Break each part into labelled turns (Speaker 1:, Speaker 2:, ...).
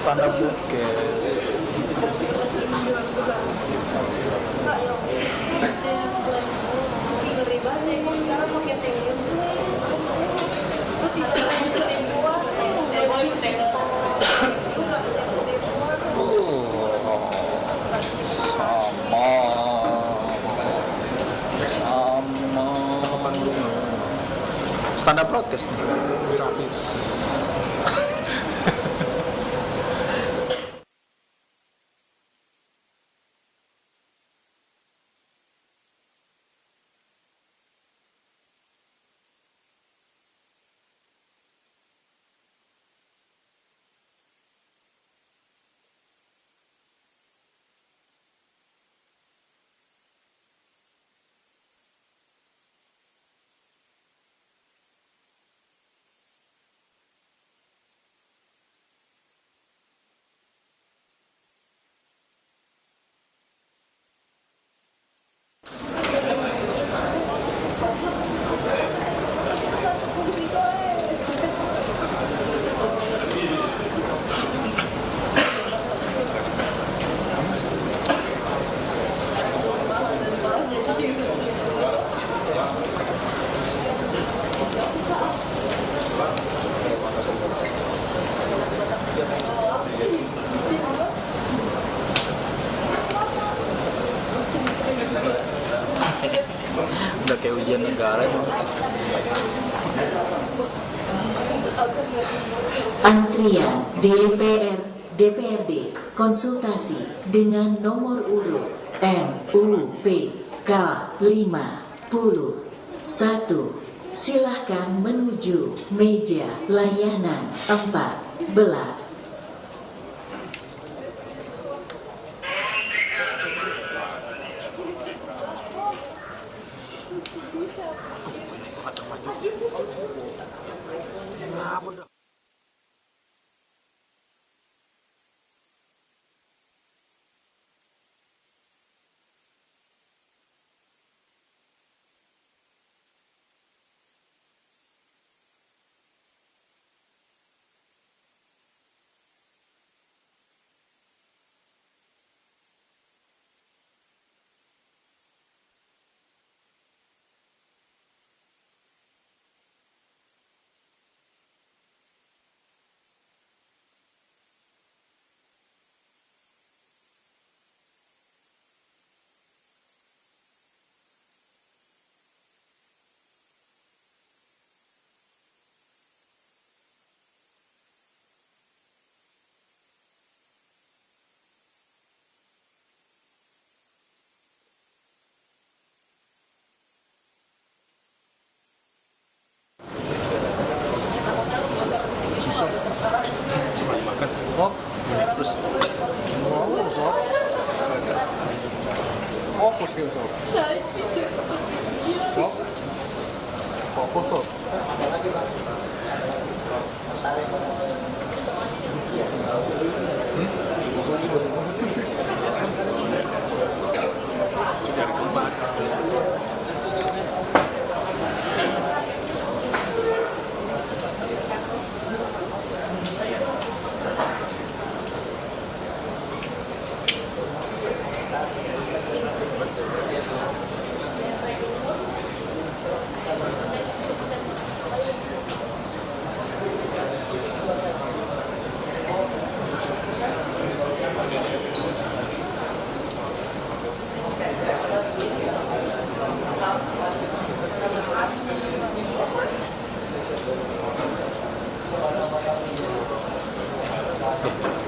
Speaker 1: Standar podcast.
Speaker 2: Ngeri banget ya, sekarang pakai serius. Aku tidak ikutin gua. Gua ikutin.
Speaker 1: Sama panggung. Standar podcast. Udah kayak ujian negara emang.
Speaker 3: Antrian DPRD konsultasi dengan nomor urut MUPK 51. Silahkan menuju meja layanan 14.
Speaker 1: Oh, terus
Speaker 4: Fokus gitu sob. Sob. Fokus sob.
Speaker 1: dari tempat.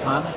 Speaker 1: Mana?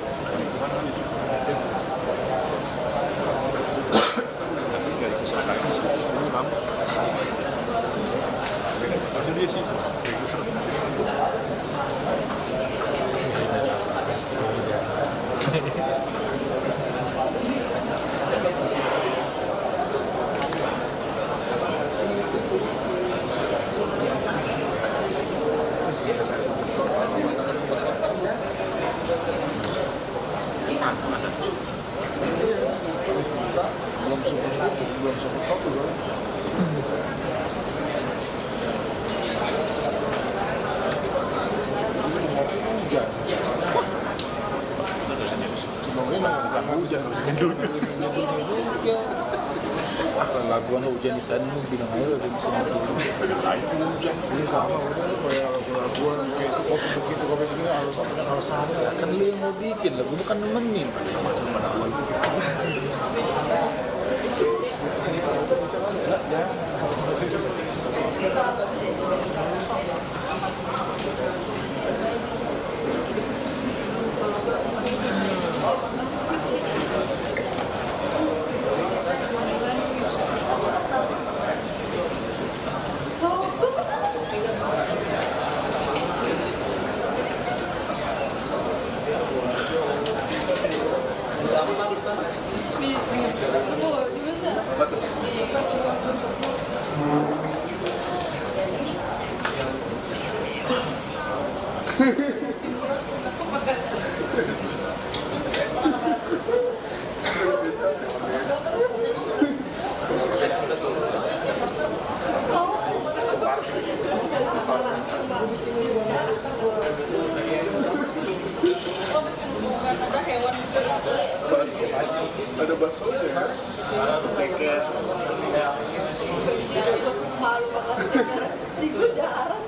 Speaker 4: Belum cukup
Speaker 1: hujan harus mendung. Kalau laguan hujan di sana lu bilang aja udah bisa mendung.
Speaker 4: Ini sama udah kayak lagu-laguan kayak kopi begitu harus sama.
Speaker 1: Kan lu yang mau bikin lagu lu kan nemenin. Macam mana lagu?
Speaker 4: Ada bakso ya?
Speaker 2: Gue suka malu banget. Gue jarang.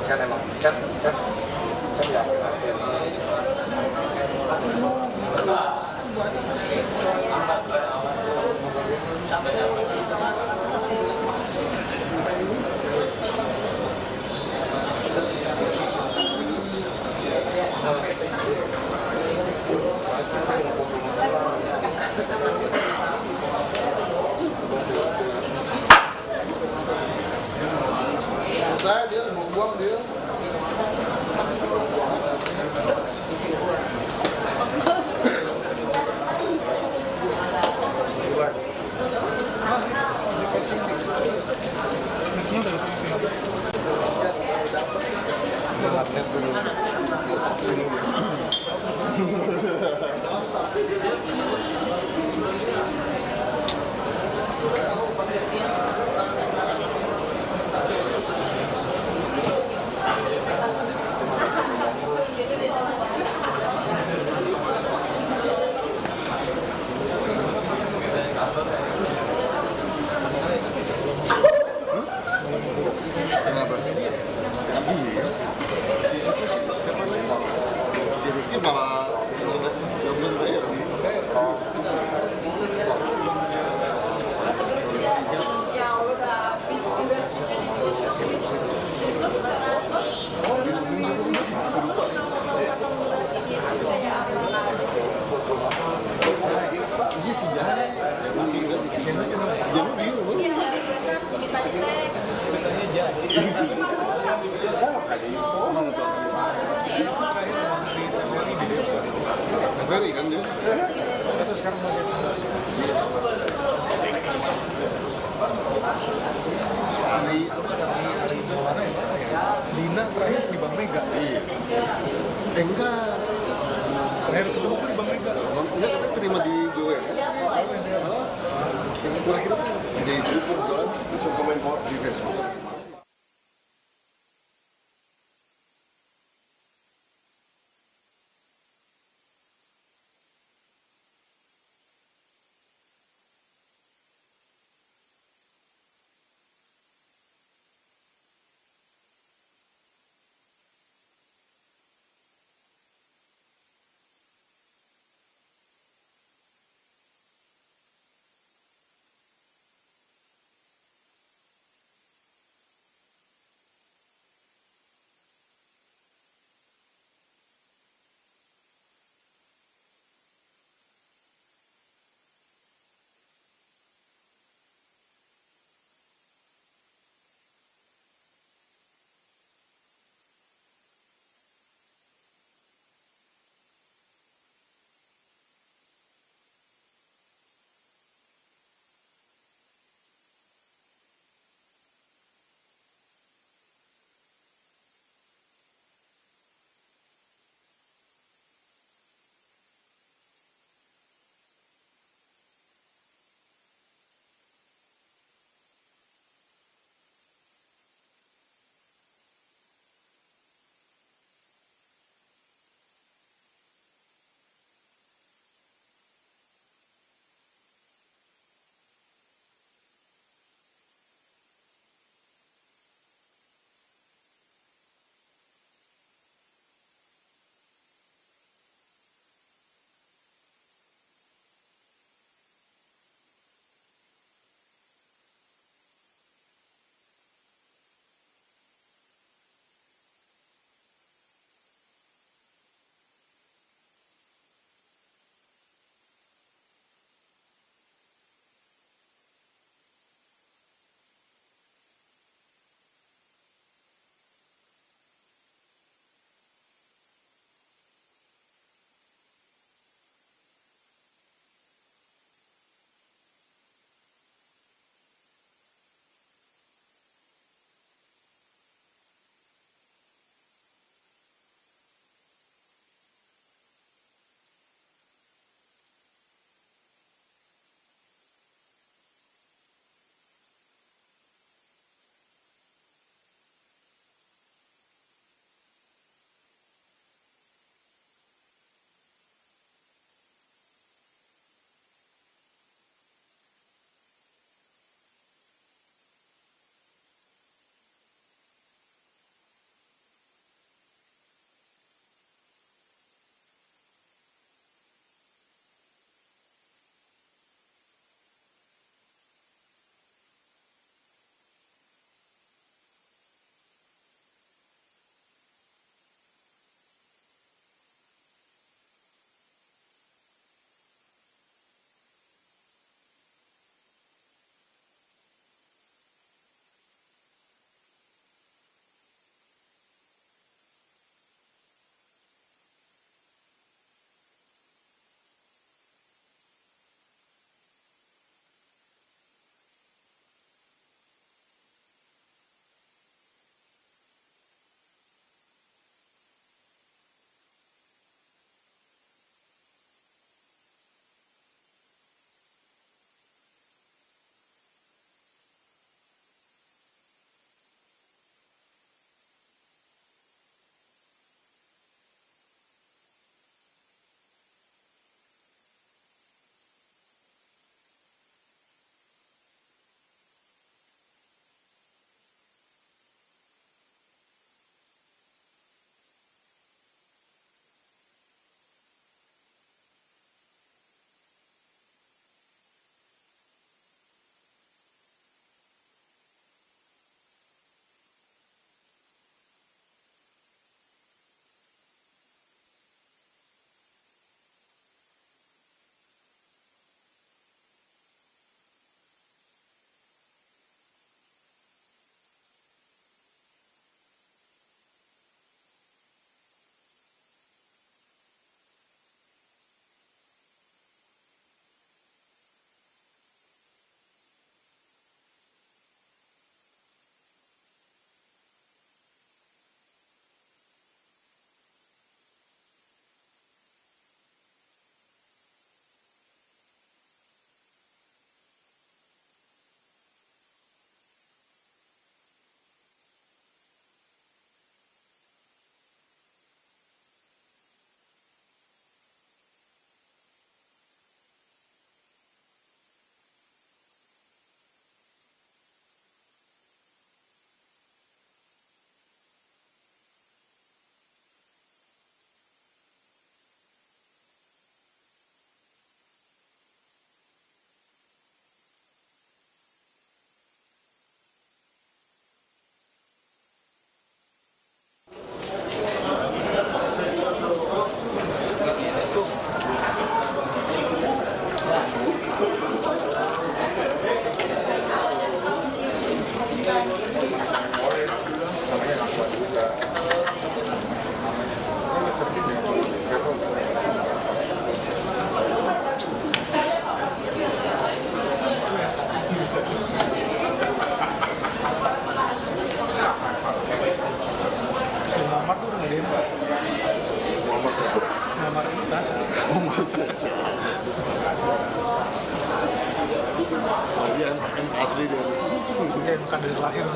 Speaker 5: Kan emang kan yakin aja.
Speaker 4: Saya dia mau buang dia. Si Riki malah nggak belum bayar.
Speaker 2: Ya udah habis udah terus
Speaker 4: Iya sih jalan. Jadi bingung.
Speaker 2: iya dari biasa kita teh
Speaker 4: Ferry kan dia.
Speaker 1: Dina terakhir di Bank Mega.
Speaker 4: Iya. Enggak.
Speaker 1: Terakhir ketemu tuh di Bank Mega.
Speaker 4: Maksudnya kan terima di BUMN. Terakhir jadi grup jualan terus komen di Facebook. Dia asli dari
Speaker 1: bukan dari lahir.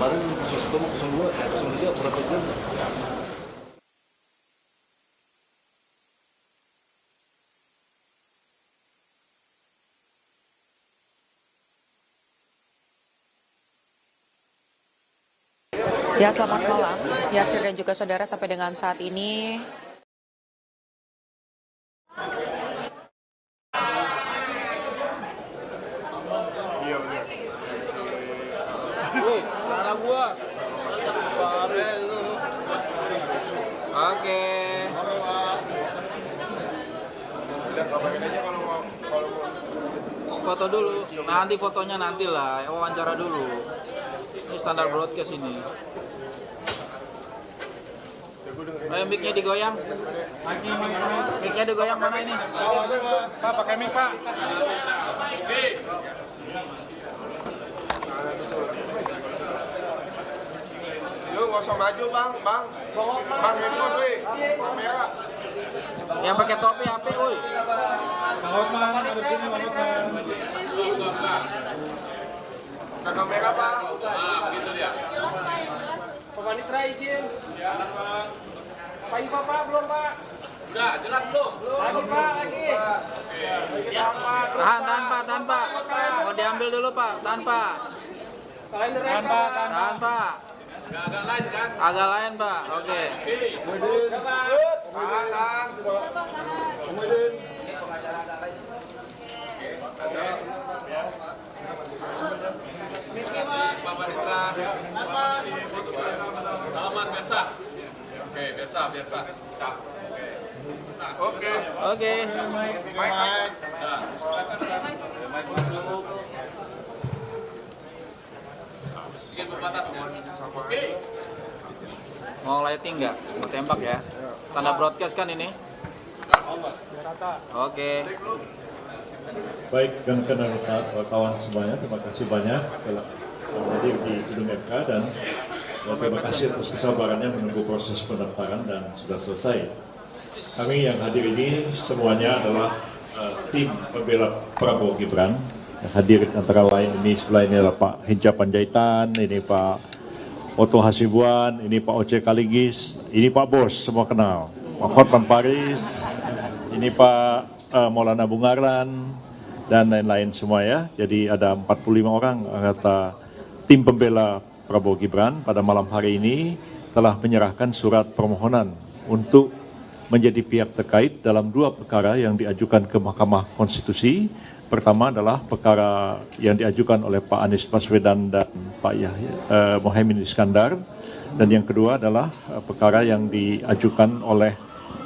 Speaker 4: kemarin khusus ketemu 02, 03 berapa jam?
Speaker 6: Ya, selamat malam. Yasir dan juga saudara, sampai dengan saat ini
Speaker 1: Oke. Foto dulu. Nanti fotonya nanti lah. Wawancara dulu. Ini standar broadcast ini. Ayo mic-nya digoyang. Mic-nya digoyang mana ini? Pak, pakai mic, Pak.
Speaker 7: Lu nggak usah maju bang, bang handphone weh, kamera.
Speaker 1: Yang pakai topi HP, woi.
Speaker 7: Bang Hotman, ada di sini Bang Hotman. Ke kamera bang. Gitu dia.
Speaker 2: Jelas Pak, yang jelas.
Speaker 7: Pak Panitra izin. Pak Iva Pak belum Pak. Enggak, jelas belum? Lagi Pak, lagi.
Speaker 1: Tahan Pak. Mau diambil dulu Pak, tahan Pak. Tahan Pak.
Speaker 7: Agak lain kan?
Speaker 1: Agak lain Pak, oke.
Speaker 7: Pak Panitra. Salaman biasa. Oke, biasa. Oke.
Speaker 1: Oke.
Speaker 7: Sedikit berbatasnya. Oke.
Speaker 1: Mau lighting nggak? Mau tembak ya? Tanda broadcast kan ini? Oke.
Speaker 8: Baik, rekan-rekan wartawan semuanya, terima kasih banyak telah hadir di Gedung MK dan terima kasih atas kesabarannya menunggu proses pendaftaran dan sudah selesai. Kami yang hadir ini semuanya adalah tim pembela Prabowo Gibran. Yang hadir antara lain ini sebelah ini adalah Pak Hinca Panjaitan, ini Pak Oto Hasibuan, ini Pak Oce Kaligis, ini Pak Bos, semua kenal. Pak Hotman Paris, ini Pak Maulana Bungaran, dan lain-lain semua ya. Jadi ada 45 orang anggota tim pembela Prabowo Gibran pada malam hari ini telah menyerahkan surat permohonan untuk menjadi pihak terkait dalam dua perkara yang diajukan ke Mahkamah Konstitusi. Pertama adalah perkara yang diajukan oleh Pak Anies Baswedan dan Pak Mohaimin Iskandar. Dan yang kedua adalah perkara yang diajukan oleh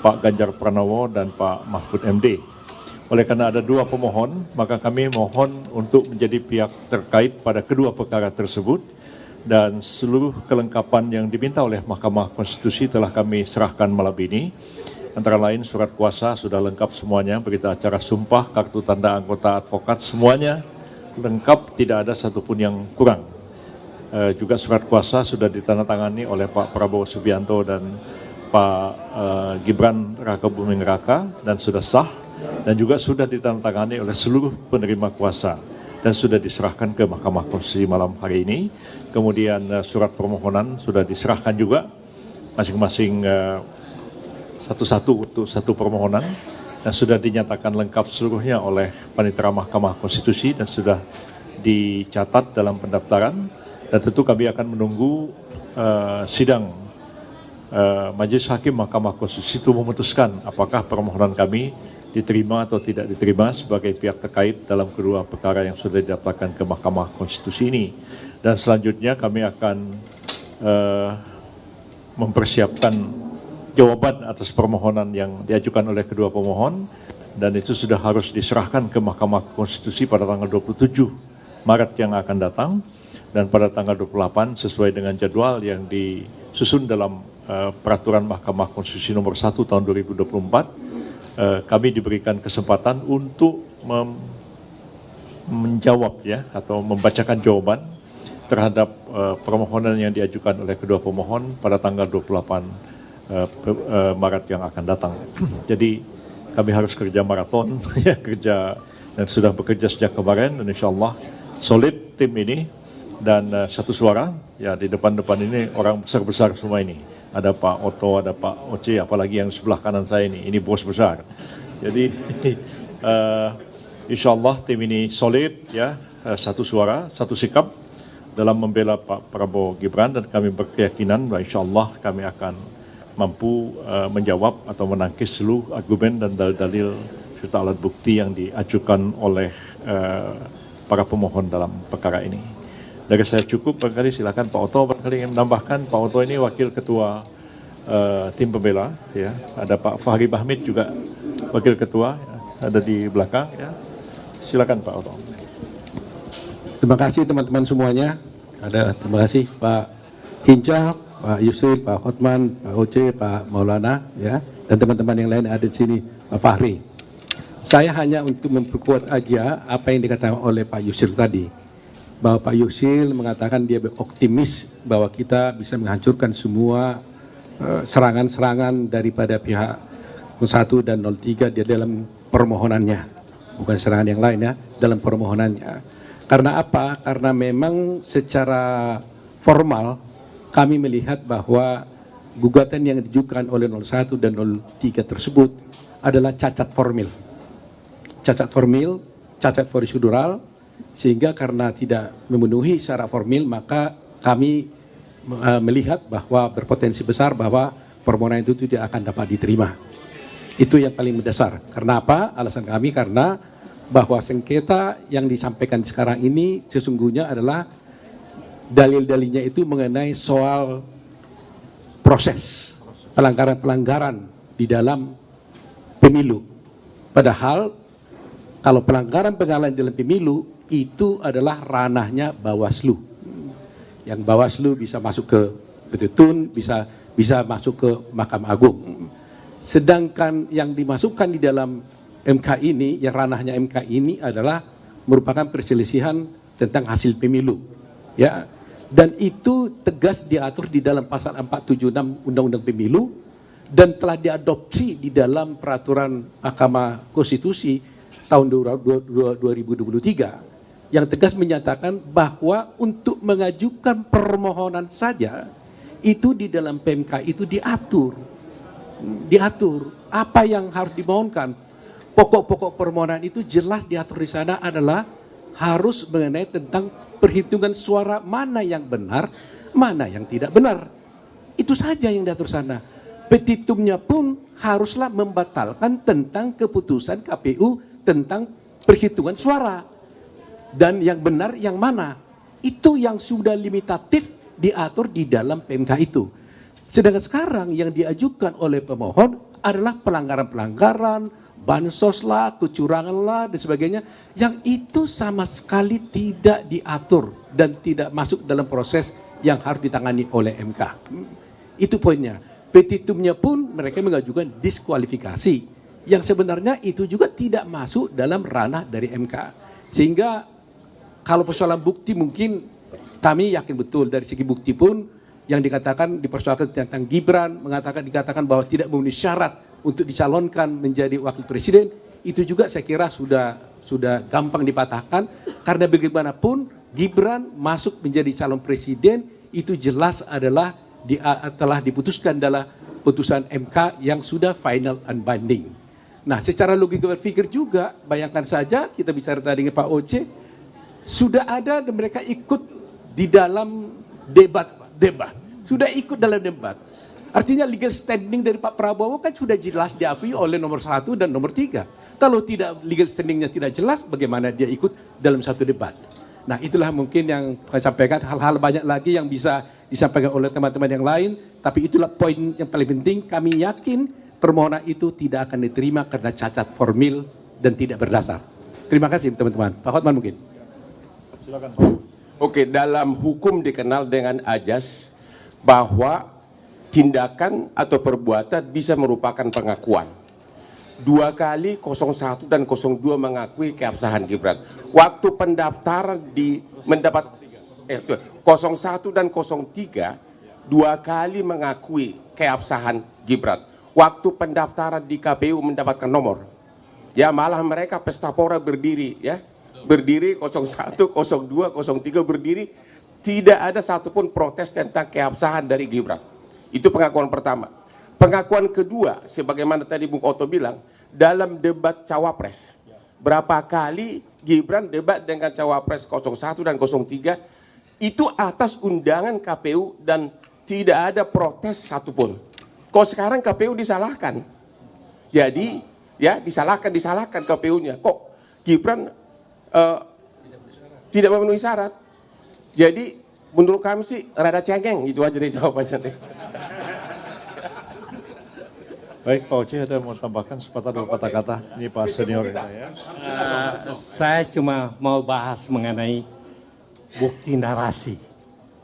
Speaker 8: Pak Ganjar Pranowo dan Pak Mahfud MD. Oleh karena ada dua pemohon, maka kami mohon untuk menjadi pihak terkait pada kedua perkara tersebut. Dan seluruh kelengkapan yang diminta oleh Mahkamah Konstitusi telah kami serahkan malam ini. Antara lain surat kuasa sudah lengkap semuanya, berita acara sumpah, kartu tanda anggota advokat, semuanya lengkap, tidak ada satupun yang kurang. Juga surat kuasa sudah ditandatangani oleh Pak Prabowo Subianto dan Pak Gibran Raka Buming Raka dan sudah sah, dan juga sudah ditandatangani oleh seluruh penerima kuasa dan sudah diserahkan ke Mahkamah Konstitusi malam hari ini. Kemudian surat permohonan sudah diserahkan juga masing-masing satu-satu untuk satu permohonan dan sudah dinyatakan lengkap seluruhnya oleh Panitera Mahkamah Konstitusi dan sudah dicatat dalam pendaftaran. Dan tentu kami akan menunggu sidang Majelis Hakim Mahkamah Konstitusi itu memutuskan apakah permohonan kami diterima atau tidak diterima sebagai pihak terkait dalam kedua perkara yang sudah didaftarkan ke Mahkamah Konstitusi ini. Dan selanjutnya kami akan mempersiapkan jawaban atas permohonan yang diajukan oleh kedua pemohon, dan itu sudah harus diserahkan ke Mahkamah Konstitusi pada tanggal 27 Maret yang akan datang, dan pada tanggal 28 sesuai dengan jadwal yang disusun dalam peraturan Mahkamah Konstitusi nomor 1 tahun 2024, kami diberikan kesempatan untuk menjawab ya, atau membacakan jawaban terhadap permohonan yang diajukan oleh kedua pemohon pada tanggal 28 Maret yang akan datang. Jadi kami harus kerja maraton, ya, kerja dan sudah bekerja sejak kemarin, dan insya Allah solid tim ini, dan satu suara, ya, di depan-depan ini orang besar-besar semua ini. Ada Pak Oto, ada Pak Oce, apalagi yang sebelah kanan saya ini bos besar. Jadi insya Allah tim ini solid, ya, satu suara, satu sikap dalam membela Pak Prabowo Gibran, dan kami berkeyakinan bahwa insya Allah kami akan mampu menjawab atau menangkis seluruh argumen dan dalil-dalil serta alat bukti yang diajukan oleh para pemohon dalam perkara ini. Dari saya cukup, barangkali silakan Pak Oto barangkali ingin menambahkan. Pak Oto ini wakil ketua tim pembela, ya. Ada Pak Fahri Bahmid juga wakil ketua, ya, ada di belakang, ya. Silakan Pak Oto.
Speaker 9: Terima kasih teman-teman semuanya. Terima kasih Pak Hinca, Pak Yusril, Pak Hotman, Pak Oce, Pak Maulana, ya, dan teman-teman yang lain ada di sini, Pak Fahri. Saya hanya untuk memperkuat aja apa yang dikatakan oleh Pak Yusril tadi, bahwa Pak Yusril mengatakan dia optimis bahwa kita bisa menghancurkan semua serangan-serangan daripada pihak 01 dan 03 di dalam permohonannya, bukan serangan yang lain, ya, dalam permohonannya. Karena apa? Karena memang secara formal kami melihat bahwa gugatan yang diajukan oleh 01 dan 03 tersebut adalah cacat formil. Cacat formil, cacat prosedural, sehingga karena tidak memenuhi syarat formil, maka kami melihat bahwa berpotensi besar bahwa permohonan itu tidak akan dapat diterima. Itu yang paling mendasar. Karena apa? Alasan kami karena bahwa sengketa yang disampaikan sekarang ini sesungguhnya adalah dalil-dalilnya itu mengenai soal proses pelanggaran-pelanggaran di dalam pemilu. Padahal kalau pelanggaran-pelanggaran dalam pemilu itu adalah ranahnya Bawaslu. Yang Bawaslu bisa masuk ke Petun, bisa masuk ke Mahkamah Agung. Sedangkan yang dimasukkan di dalam MK ini, yang ranahnya MK ini adalah merupakan perselisihan tentang hasil pemilu, ya. Dan itu tegas diatur di dalam pasal 476 Undang-Undang Pemilu dan telah diadopsi di dalam peraturan Mahkamah Konstitusi tahun 2023 yang tegas menyatakan bahwa untuk mengajukan permohonan saja itu di dalam PMK itu diatur apa yang harus dimohonkan. Pokok-pokok permohonan itu jelas diatur di sana adalah harus mengenai tentang perhitungan suara mana yang benar, mana yang tidak benar. Itu saja yang diatur sana. Petitumnya pun haruslah membatalkan tentang keputusan KPU tentang perhitungan suara. Dan yang benar yang mana. Itu yang sudah limitatif diatur di dalam PMK itu. Sedangkan sekarang yang diajukan oleh pemohon adalah pelanggaran-pelanggaran, bansos lah, kecurangan lah, dan sebagainya, yang itu sama sekali tidak diatur dan tidak masuk dalam proses yang harus ditangani oleh MK. Itu poinnya. Petitumnya pun mereka mengajukan diskualifikasi, yang sebenarnya itu juga tidak masuk dalam ranah dari MK. Sehingga kalau persoalan bukti mungkin kami yakin betul dari segi bukti pun yang dikatakan dipersoalkan tentang Gibran, dikatakan bahwa tidak memenuhi syarat untuk dicalonkan menjadi wakil presiden, itu juga saya kira sudah gampang dipatahkan, karena bagaimanapun Gibran masuk menjadi calon presiden itu jelas adalah telah diputuskan dalam putusan MK yang sudah final and binding. Nah, secara logika berpikir juga, bayangkan saja kita bicara tadi dengan Pak Oce, sudah ada dan mereka ikut di dalam debat, sudah ikut dalam debat. Artinya legal standing dari Pak Prabowo kan sudah jelas diakui oleh nomor 1 dan nomor 3. Kalau tidak legal standingnya tidak jelas, bagaimana dia ikut dalam satu debat? Nah, itulah mungkin yang saya sampaikan. Hal-hal banyak lagi yang bisa disampaikan oleh teman-teman yang lain, tapi itulah poin yang paling penting. Kami yakin permohonan itu tidak akan diterima karena cacat formil dan tidak berdasar. Terima kasih teman-teman. Pak Hotman mungkin.
Speaker 8: Silakan.
Speaker 5: Oke, dalam hukum dikenal dengan ajas bahwa tindakan atau perbuatan bisa merupakan pengakuan. 2 kali 01 dan 02 mengakui keabsahan Gibran. Waktu pendaftaran mendapat 01 dan 03 2 kali mengakui keabsahan Gibran. Waktu pendaftaran di KPU mendapatkan nomor. Ya, malah mereka pesta pora berdiri, ya. Berdiri 01, 02, 03 berdiri, tidak ada satupun protes tentang keabsahan dari Gibran. Itu pengakuan pertama. Pengakuan kedua, sebagaimana tadi Bung Otto bilang, dalam debat cawapres. Berapa kali Gibran debat dengan cawapres 01 dan 03, itu atas undangan KPU dan tidak ada protes satupun. Kok sekarang KPU disalahkan? Jadi, ya disalahkan KPU-nya. Kok Gibran tidak memenuhi syarat? Jadi, menurut kami sih rada cengeng, itu aja deh jawabannya.
Speaker 8: Baik, Pak Oce ada mau tambahkan sepatah dua kata kata. Ini Pak Senior ya.
Speaker 10: Saya cuma mau bahas mengenai bukti narasi.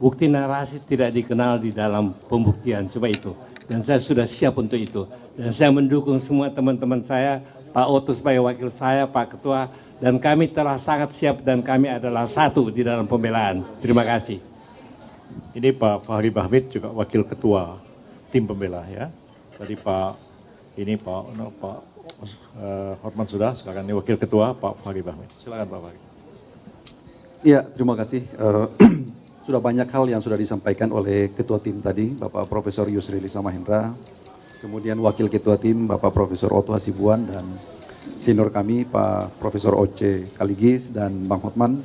Speaker 10: Bukti narasi tidak dikenal di dalam pembuktian, cuma itu. Dan saya sudah siap untuk itu. Dan saya mendukung semua teman-teman saya, Pak Otto sebagai wakil saya, Pak Ketua, dan kami telah sangat siap dan kami adalah satu di dalam pembelaan. Terima kasih.
Speaker 8: Ini Pak Fahri Bahmid juga wakil ketua tim pembela ya. Tadi Pak Hotman sudah, sekarang ini wakil ketua Pak Fahri Bahmid. Silakan Pak Fahri.
Speaker 11: Iya, terima kasih. Sudah banyak hal yang sudah disampaikan oleh ketua tim tadi, Bapak Profesor Yusril Iza Mahendra, kemudian wakil ketua tim Bapak Profesor Otto Hasibuan dan senior kami Pak Profesor Oce Kaligis dan Bang Hotman.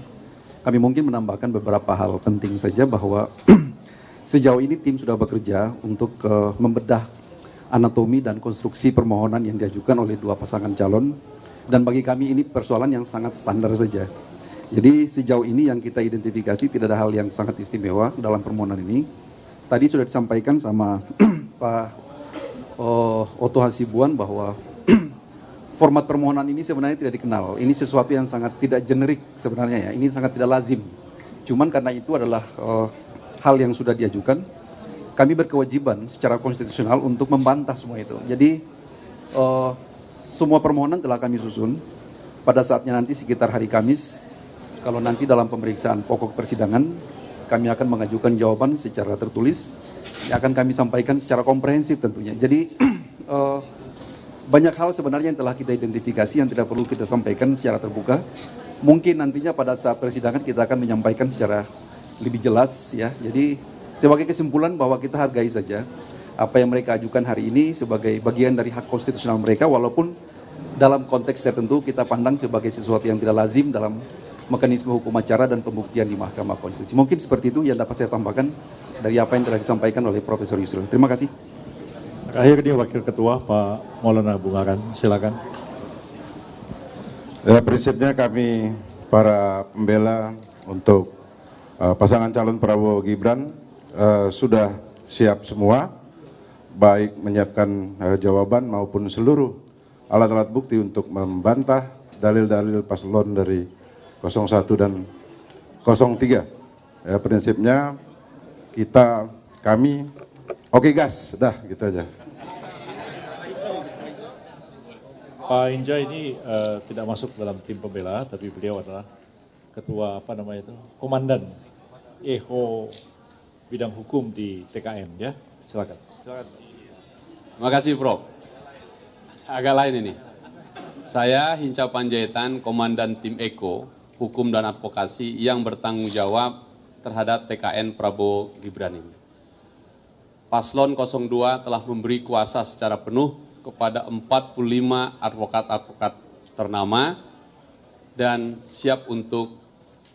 Speaker 11: Kami mungkin menambahkan beberapa hal penting saja bahwa sejauh ini tim sudah bekerja untuk membedah anatomi dan konstruksi permohonan yang diajukan oleh dua pasangan calon, dan bagi kami ini persoalan yang sangat standar saja. Jadi sejauh ini yang kita identifikasi tidak ada hal yang sangat istimewa dalam permohonan ini. Tadi sudah disampaikan sama Pak Otto Hasibuan bahwa format permohonan ini sebenarnya tidak dikenal. Ini sesuatu yang sangat tidak generik sebenarnya ya. Ini sangat tidak lazim. Cuman karena itu adalah hal yang sudah diajukan, kami berkewajiban secara konstitusional untuk membantah semua itu. Jadi semua permohonan telah kami susun. Pada saatnya nanti sekitar hari Kamis, kalau nanti dalam pemeriksaan pokok persidangan, kami akan mengajukan jawaban secara tertulis yang akan kami sampaikan secara komprehensif tentunya. Jadi banyak hal sebenarnya yang telah kita identifikasi yang tidak perlu kita sampaikan secara terbuka. Mungkin nantinya pada saat persidangan kita akan menyampaikan secara lebih jelas ya. Jadi sebagai kesimpulan bahwa kita hargai saja apa yang mereka ajukan hari ini sebagai bagian dari hak konstitusional mereka, walaupun dalam konteks tertentu kita pandang sebagai sesuatu yang tidak lazim dalam mekanisme hukum acara dan pembuktian di Mahkamah Konstitusi. Mungkin seperti itu yang dapat saya tambahkan dari apa yang telah disampaikan oleh Profesor Yusril. Terima kasih.
Speaker 8: Akhir ini Wakil Ketua Pak Maulana Bungaran, silakan.
Speaker 12: Ya, prinsipnya kami para pembela untuk pasangan calon Prabowo Gibran sudah siap semua, baik menyiapkan jawaban maupun seluruh alat-alat bukti untuk membantah dalil-dalil paslon dari 01 dan 03. Ya, prinsipnya kami oke gas, dah gitu aja.
Speaker 8: Pak Hinca ini tidak masuk dalam tim pembela, tapi beliau adalah ketua komandan EHO bidang hukum di TKN ya. Silakan.
Speaker 13: Terima kasih Prof. Agak lain ini. Saya Hinca Panjaitan, komandan tim EKO Hukum dan Advokasi yang bertanggung jawab terhadap TKN Prabowo Gibran ini. Paslon 02 telah memberi kuasa secara penuh kepada 45 advokat-advokat ternama dan siap untuk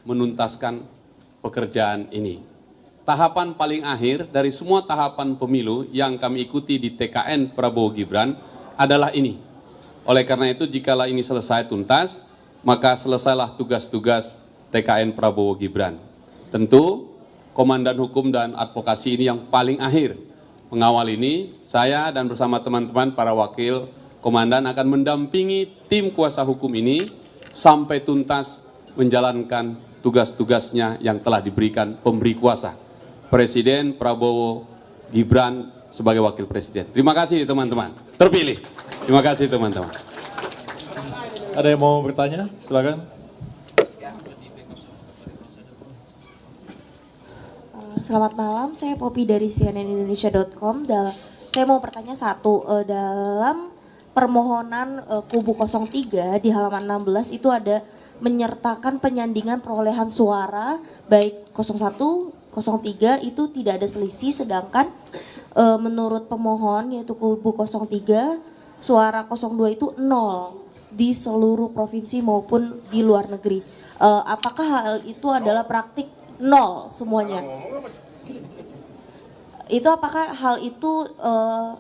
Speaker 13: menuntaskan pekerjaan ini. tahapan paling akhir dari semua tahapan pemilu yang kami ikuti di TKN Prabowo Gibran adalah ini. Oleh karena itu, jikalau ini selesai tuntas, maka selesailah tugas-tugas TKN Prabowo Gibran. Tentu, Komandan Hukum dan Advokasi ini yang paling akhir mengawal ini. Saya dan bersama teman-teman para wakil komandan akan mendampingi tim kuasa hukum ini sampai tuntas menjalankan tugas-tugasnya yang telah diberikan pemberi kuasa, Presiden Prabowo Gibran sebagai wakil presiden. Terima kasih teman-teman, terpilih. Terima kasih teman-teman.
Speaker 8: Ada yang mau bertanya? Silakan.
Speaker 14: Selamat malam, saya Poppy dari cnnindonesia.com. Saya mau bertanya satu, dalam permohonan kubu 03 di halaman 16 itu ada menyertakan penyandingan perolehan suara baik 01, 03 itu tidak ada selisih, sedangkan menurut pemohon yaitu kubu 03 suara 02 itu 0 di seluruh provinsi maupun di luar negeri. Apakah hal itu adalah praktik 0 semuanya? Itu apakah hal itu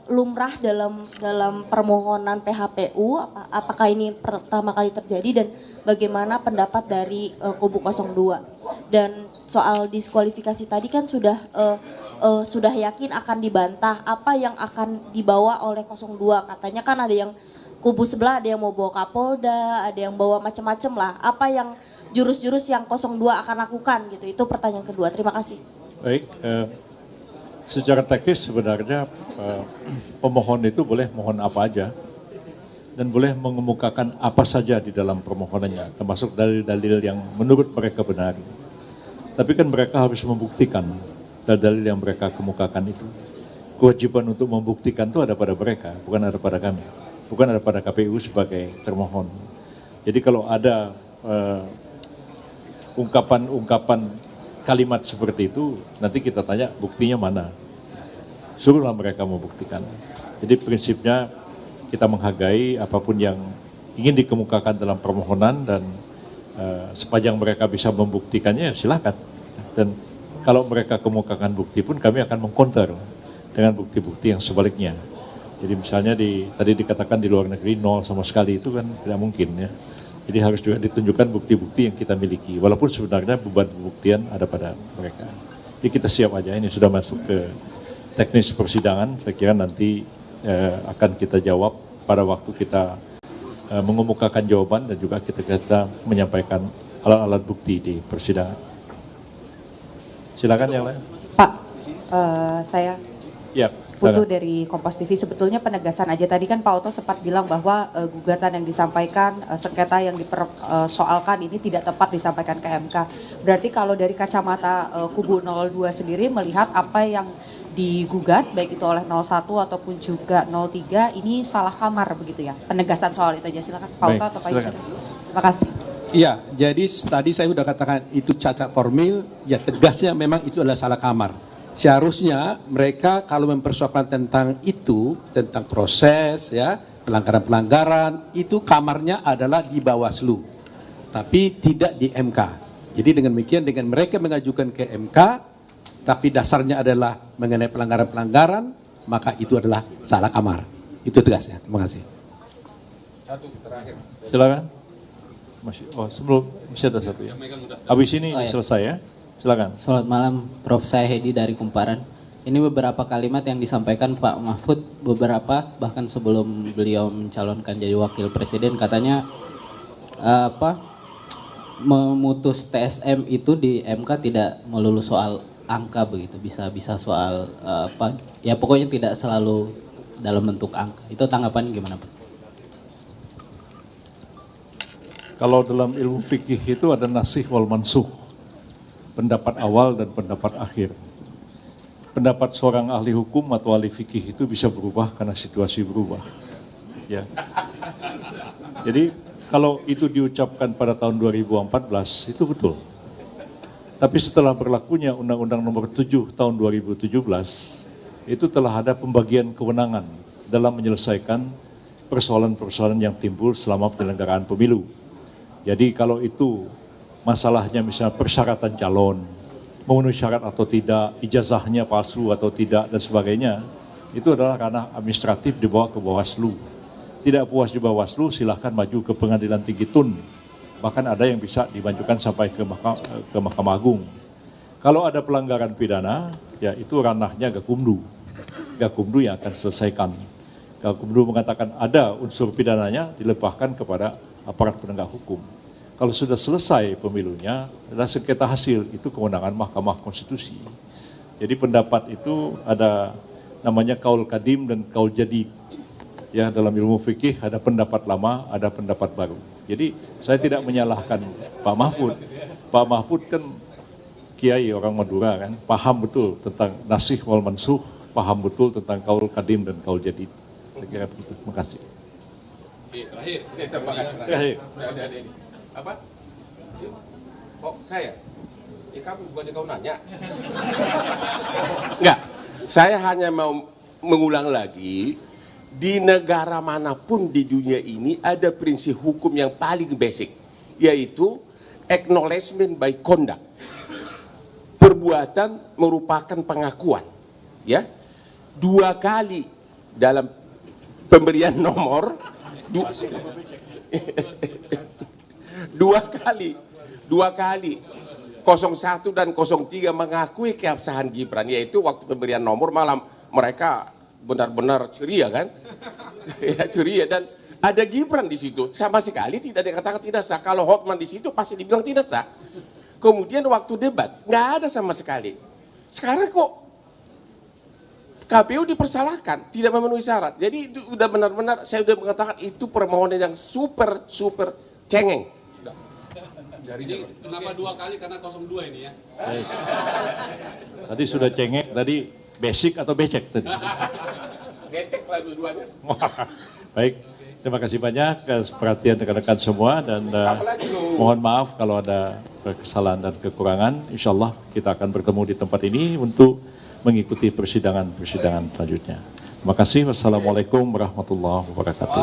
Speaker 14: lumrah dalam permohonan PHPU? Apakah ini pertama kali terjadi dan bagaimana pendapat dari kubu 02? Dan soal diskualifikasi tadi kan sudah yakin akan dibantah. Apa yang akan dibawa oleh 02? Katanya kan ada yang kubu sebelah ada yang mau bawa Kapolda, ada yang bawa macam-macam lah. Apa yang jurus-jurus yang 02 akan lakukan gitu? Itu pertanyaan kedua. Terima kasih.
Speaker 8: Baik, secara teknis sebenarnya pemohon itu boleh mohon apa aja dan boleh mengemukakan apa saja di dalam permohonannya, termasuk dalil-dalil yang menurut mereka benar. Tapi kan mereka harus membuktikan dalil yang mereka kemukakan itu. Kewajiban untuk membuktikan itu ada pada mereka, bukan ada pada kami, bukan ada pada KPU sebagai termohon. Jadi kalau ada ungkapan-ungkapan kalimat seperti itu, nanti kita tanya buktinya mana. Suruhlah mereka membuktikan. Jadi prinsipnya kita menghargai apapun yang ingin dikemukakan dalam permohonan dan sepanjang mereka bisa membuktikannya silakan. Dan kalau mereka kemukakan bukti pun kami akan mengcounter dengan bukti-bukti yang sebaliknya. Jadi misalnya tadi dikatakan di luar negeri 0 sama sekali, itu kan tidak mungkin ya. Jadi harus juga ditunjukkan bukti-bukti yang kita miliki, walaupun sebenarnya beban pembuktian ada pada mereka. Jadi kita siap aja, ini sudah masuk ke teknis persidangan, saya kira nanti akan kita jawab pada waktu kita mengemukakan jawaban dan juga kita menyampaikan alat-alat bukti di persidangan. Silakan yang lain.
Speaker 15: Pak, saya
Speaker 8: ya,
Speaker 15: Putu dari Kompas TV. Sebetulnya penegasan aja, tadi kan Pak Oto sempat bilang bahwa gugatan yang disampaikan, sengketa yang dipersoalkan ini tidak tepat disampaikan ke MK. Berarti kalau dari kacamata kubu 02 sendiri melihat apa yang digugat, baik itu oleh 01 ataupun juga 03, ini salah kamar begitu ya? Penegasan soal itu aja, silakan Pak Oto atau Pak Yusuf. Terima kasih.
Speaker 9: Iya, jadi tadi saya sudah katakan itu cacat formil, ya tegasnya memang itu adalah salah kamar. Seharusnya mereka kalau mempersoalkan tentang itu, tentang proses ya, pelanggaran-pelanggaran, itu kamarnya adalah di Bawaslu, tapi tidak di MK. Jadi dengan demikian, dengan mereka mengajukan ke MK, tapi dasarnya adalah mengenai pelanggaran-pelanggaran, maka itu adalah salah kamar. Itu tegasnya. Terima kasih.
Speaker 8: Satu terakhir. Silakan. Sebelum masih ada satu ya. Habis ini selesai ya. Silakan.
Speaker 16: Selamat malam, Prof. Saya Hedi dari Kumparan. Ini beberapa kalimat yang disampaikan Pak Mahfud, beberapa bahkan sebelum beliau mencalonkan jadi wakil presiden, katanya memutus TSM itu di MK tidak melulu soal angka begitu, bisa soal ya pokoknya tidak selalu dalam bentuk angka. Itu tanggapan gimana Pak?
Speaker 8: Kalau dalam ilmu fikih itu ada nasih wal mansuh, pendapat awal dan pendapat akhir. Pendapat seorang ahli hukum atau ahli fikih itu bisa berubah karena situasi berubah. Ya. Jadi kalau itu diucapkan pada tahun 2014 itu betul. Tapi setelah berlakunya Undang-Undang Nomor 7 tahun 2017 itu telah ada pembagian kewenangan dalam menyelesaikan persoalan-persoalan yang timbul selama penyelenggaraan pemilu. Jadi kalau itu masalahnya misalnya persyaratan calon, memenuhi syarat atau tidak, ijazahnya palsu atau tidak, dan sebagainya, itu adalah ranah administratif dibawa ke Bawaslu. Tidak puas di Bawaslu, silahkan maju ke Pengadilan Tinggi Tun. Bahkan ada yang bisa dimajukan sampai ke Mahkamah Agung. Kalau ada pelanggaran pidana, ya itu ranahnya Gakumdu. Gakumdu yang akan selesaikan. Gakumdu mengatakan ada unsur pidananya, dilepaskan kepada aparat penegak hukum. Kalau sudah selesai pemilunya, adalah sengketa hasil, itu kewenangan Mahkamah Konstitusi. Jadi pendapat itu ada namanya kaul kadim dan kaul jadid. Ya, dalam ilmu fikih ada pendapat lama, ada pendapat baru. Jadi saya tidak menyalahkan Pak Mahfud. Pak Mahfud kan kiai orang Madura kan, paham betul tentang nasih wal mansuh, paham betul tentang kaul kadim dan kaul jadid. Saya kira begitu. Terima kasih.
Speaker 13: Terakhir, saya tambahkan
Speaker 8: terakhir.
Speaker 13: Apa? Oh, saya? Ya kamu bukannya kau nanya.
Speaker 5: Enggak, saya hanya mau mengulang lagi, di negara manapun di dunia ini ada prinsip hukum yang paling basic, yaitu acknowledgement by conduct. Perbuatan merupakan pengakuan. Ya, 2 kali dalam pemberian nomor, 2 kali 01 dan 03 mengakui keabsahan Gibran, yaitu waktu pemberian nomor malam mereka benar-benar ceria kan, ya, ceria, dan ada Gibran di situ, sama sekali tidak dikatakan tidak sah. Kalau Hotman di situ pasti dibilang tidak sah. Kemudian waktu debat nggak ada sama sekali. Sekarang kok KPU dipersalahkan, tidak memenuhi syarat. Jadi itu udah benar-benar, saya udah mengatakan itu permohonan yang super cengeng.
Speaker 13: Jadi kenapa 2 kali? Karena 02 ini ya.
Speaker 8: Tadi sudah cengeng, tadi basic atau becek tadi.
Speaker 13: Becek lah dua-duanya.
Speaker 8: Baik, terima kasih banyak atas perhatian rekan-rekan semua, dan mohon maaf kalau ada kesalahan dan kekurangan. Insya Allah kita akan bertemu di tempat ini untuk mengikuti persidangan selanjutnya. Terima kasih. Wassalamualaikum warahmatullahi wabarakatuh.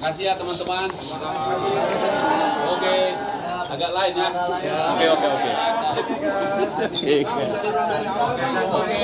Speaker 13: Terima kasih ya teman-teman. Oke, agak lain ya. Oke. Oke, sorry.